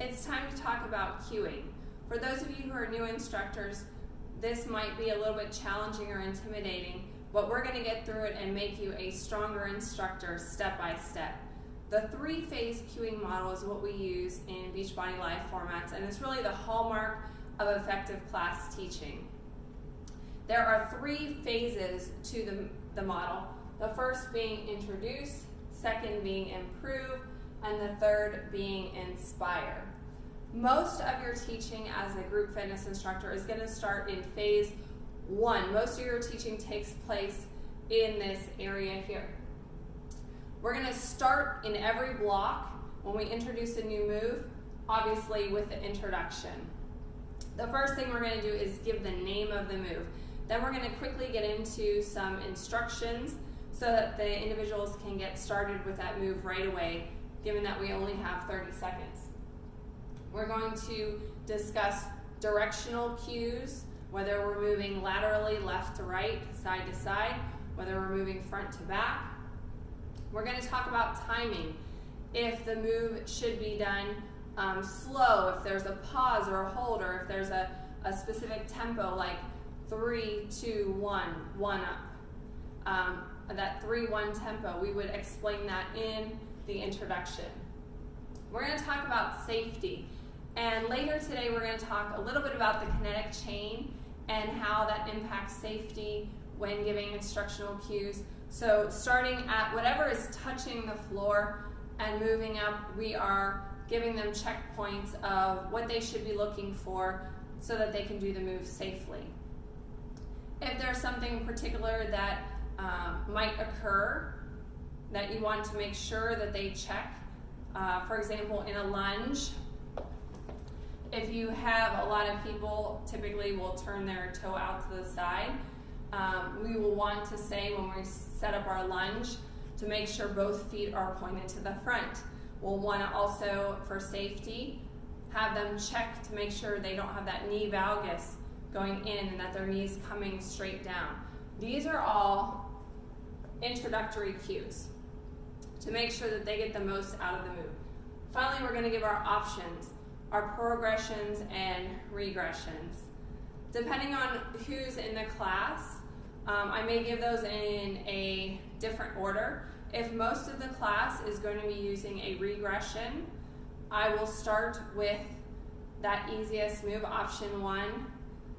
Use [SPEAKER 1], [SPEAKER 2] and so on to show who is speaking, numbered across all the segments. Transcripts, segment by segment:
[SPEAKER 1] it's time to talk about cueing. For those of you who are new instructors, this might be a little bit challenging or intimidating, but we're going to get through it and make you a stronger instructor step by step. The three-phase cueing model is what we use in Beachbody Live formats, and it's really the hallmark of effective class teaching. There are three phases to the model, the first being introduce, second being improve, and the third being inspire. Most of your teaching as a group fitness instructor is going to start in phase 1. Most of your teaching takes place in this area here. We're going to start in every block when we introduce a new move, obviously with the introduction. The first thing we're going to do is give the name of the move. Then we're going to quickly get into some instructions so that the individuals can get started with that move right away, given that we only have 30 seconds. We're going to discuss directional cues, whether we're moving laterally left to right, side to side, whether we're moving front to back. We're going to talk about timing, if the move should be done slow, if there's a pause or a hold, or if there's a specific tempo like 3, 2, 1, 1 up. That 3-1 tempo, we would explain that in the introduction. We're going to talk about safety, and later today we're going to talk a little bit about the kinetic chain and how that impacts safety when giving instructional cues. So starting at whatever is touching the floor and moving up, we are giving them checkpoints of what they should be looking for so that they can do the move safely. If there's something in particular that might occur that you want to make sure that they check, for example, in a lunge, if you have a lot of people, typically will turn their toe out to the side. We will want to say when we set up our lunge to make sure both feet are pointed to the front. We'll want to also, for safety, have them check to make sure they don't have that knee valgus going in and that their knee's coming straight down. These are all introductory cues to make sure that they get the most out of the move. Finally, we're going to give our options, our progressions and regressions. Depending on who's in the class, I may give those in a different order. If most of the class is going to be using a regression, I will start with that easiest move, option 1,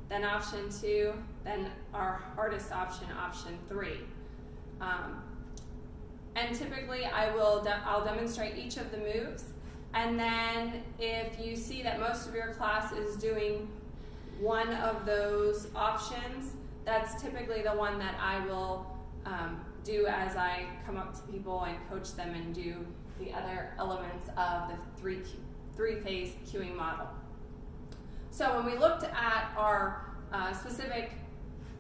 [SPEAKER 1] then option 2, then our hardest option, option 3. And typically I'll demonstrate each of the moves, and then if you see that most of your class is doing one of those options, that's typically the one that I will do as I come up to people and coach them and do the other elements of the three-phase cueing model. So when we looked at our specific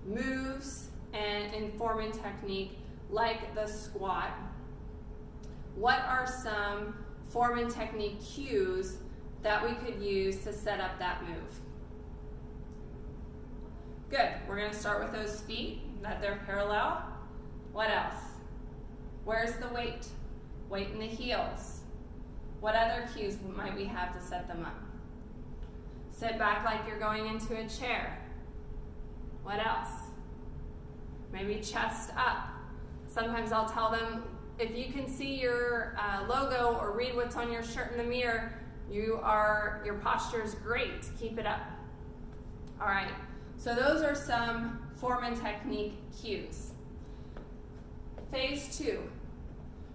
[SPEAKER 1] moves and informing technique, like the squat, what are some form and technique cues that we could use to set up that move? Good. We're going to start with those feet, that they're parallel. What else? Where's the weight? Weight in the heels. What other cues might we have to set them up? Sit back like you're going into a chair. What else? Maybe chest up. Sometimes I'll tell them, if you can see your logo or read what's on your shirt in the mirror, your posture is great. Keep it up. All right. So those are some form and technique cues. Phase 2.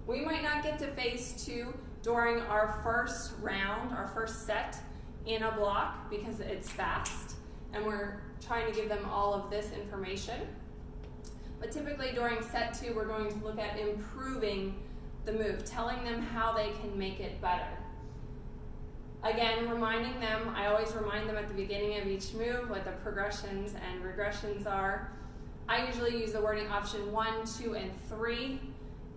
[SPEAKER 1] We might not get to phase 2 during our first round, our first set in a block, because it's fast and we're trying to give them all of this information. But typically during set 2, we're going to look at improving the move, telling them how they can make it better. Again, reminding them, I always remind them at the beginning of each move what the progressions and regressions are. I usually use the wording option 1, 2, and 3.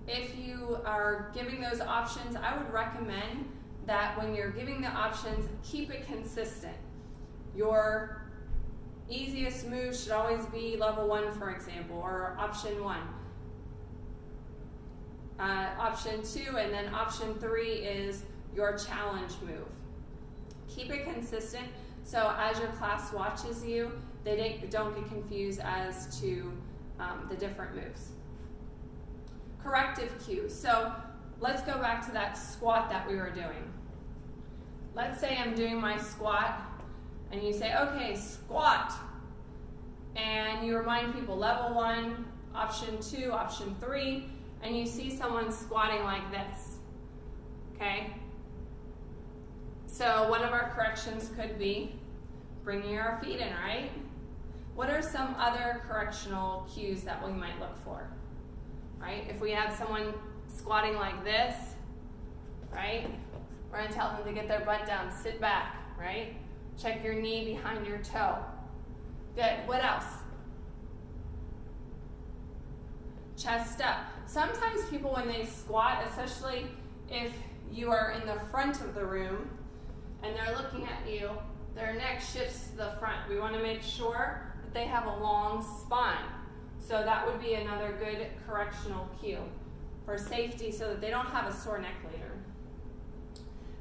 [SPEAKER 1] If you are giving those options, I would recommend that when you're giving the options, keep it consistent. Your easiest move should always be level 1, for example, or option 1. Option 2, and then option 3 is your challenge move. Keep it consistent so as your class watches you, they don't get confused as to the different moves. Corrective cues. So let's go back to that squat that we were doing. Let's say I'm doing my squat and you say, okay, squat. And you remind people level 1, option 2, option 3, and you see someone squatting like this. Okay? So one of our corrections could be bringing our feet in, right? What are some other correctional cues that we might look for? Right? If we have someone squatting like this, right? We're going to tell them to get their butt down, sit back, right? Check your knee behind your toe. Good. What else? Chest up. Sometimes people, when they squat, especially if you are in the front of the room and they're looking at you, their neck shifts to the front. We want to make sure that they have a long spine. So that would be another good correctional cue for safety so that they don't have a sore neck later.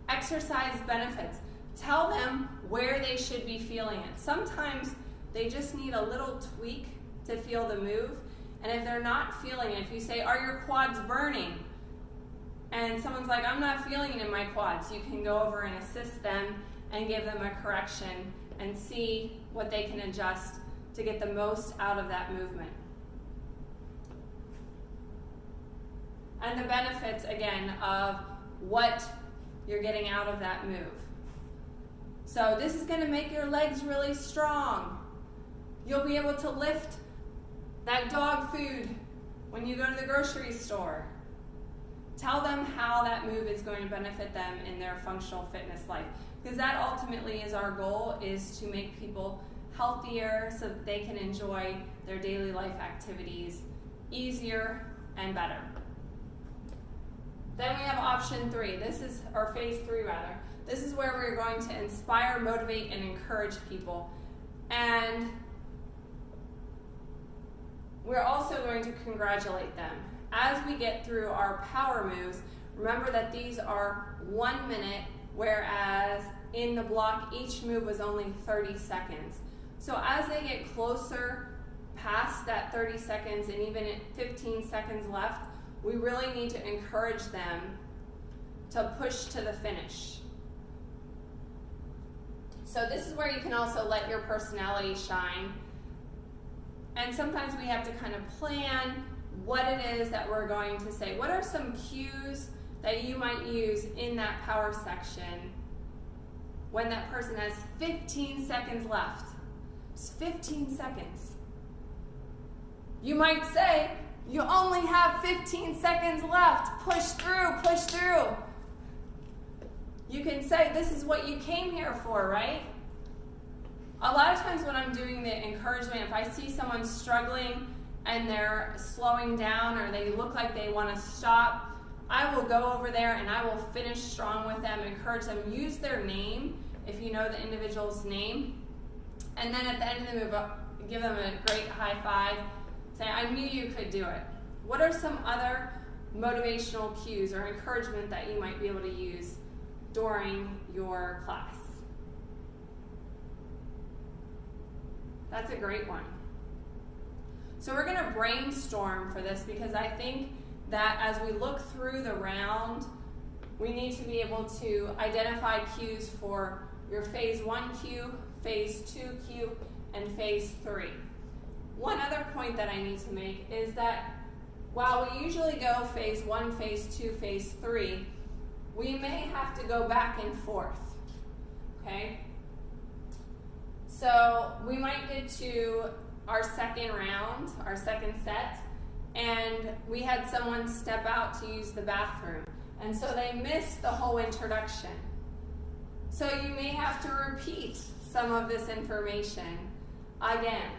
[SPEAKER 1] Exercise benefits. Tell them where they should be feeling it. Sometimes they just need a little tweak to feel the move. And if they're not feeling it, if you say, are your quads burning? And someone's like, I'm not feeling it in my quads. You can go over and assist them and give them a correction and see what they can adjust to get the most out of that movement. And the benefits, again, of what you're getting out of that move. So this is going to make your legs really strong. You'll be able to lift that dog food when you go to the grocery store. Tell them how that move is going to benefit them in their functional fitness life. Because that ultimately is our goal, is to make people healthier so that they can enjoy their daily life activities easier and better. Then we have option 3. This is, or phase 3 rather. This is where we're going to inspire, motivate, and encourage people. And we're also going to congratulate them. As we get through our power moves, remember that these are 1 minute, whereas in the block, each move was only 30 seconds. So as they get closer past that 30 seconds and even at 15 seconds left, we really need to encourage them to push to the finish. So this is where you can also let your personality shine. And sometimes we have to kind of plan what it is that we're going to say. What are some cues that you might use in that power section when that person has 15 seconds left? Just 15 seconds. You might say, you only have 15 seconds left. Push through, push through. You can say, this is what you came here for, right? A lot of times when I'm doing the encouragement, if I see someone struggling and they're slowing down or they look like they want to stop, I will go over there and I will finish strong with them, encourage them, use their name if you know the individual's name. And then at the end of the move, give them a great high five. Say, I knew you could do it. What are some other motivational cues or encouragement that you might be able to use during your class? That's a great one. So we're going to brainstorm for this because I think that as we look through the round, we need to be able to identify cues for your phase 1 cue, phase 2 cue, and phase 3. One other point that I need to make is that while we usually go phase 1, phase 2, phase 3, we may have to go back and forth, okay? So we might get to our second round, our second set, and we had someone step out to use the bathroom, and so they missed the whole introduction. So you may have to repeat some of this information again.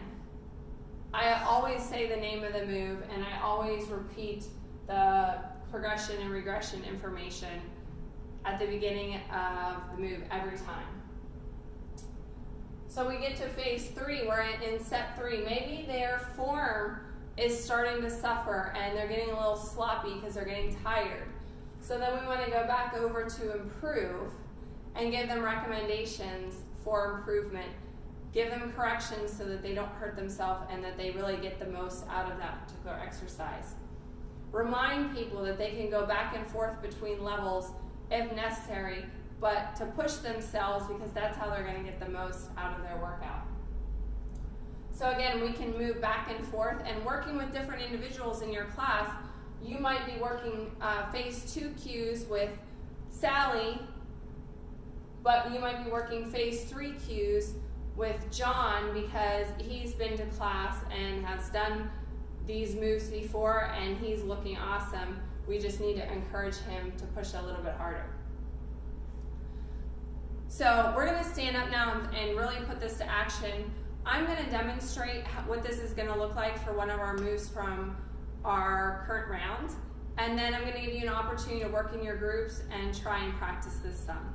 [SPEAKER 1] I always say the name of the move, and I always repeat the progression and regression information at the beginning of the move every time. So we get to phase 3, we're in set 3. Maybe their form is starting to suffer and they're getting a little sloppy because they're getting tired. So then we want to go back over to improve. and give them recommendations for improvement. Give them corrections so that they don't hurt themselves and that they really get the most out of that particular exercise. Remind people that they can go back and forth between levels if necessary, but to push themselves because that's how they're going to get the most out of their workout. So again, we can move back and forth, and working with different individuals in your class, you might be working phase 2 cues with Sally, but you might be working phase 3 cues with John because he's been to class and has done these moves before and he's looking awesome. We just need to encourage him to push a little bit harder. So we're going to stand up now and really put this to action. I'm going to demonstrate what this is going to look like for one of our moves from our current round, and then I'm going to give you an opportunity to work in your groups and try and practice this some.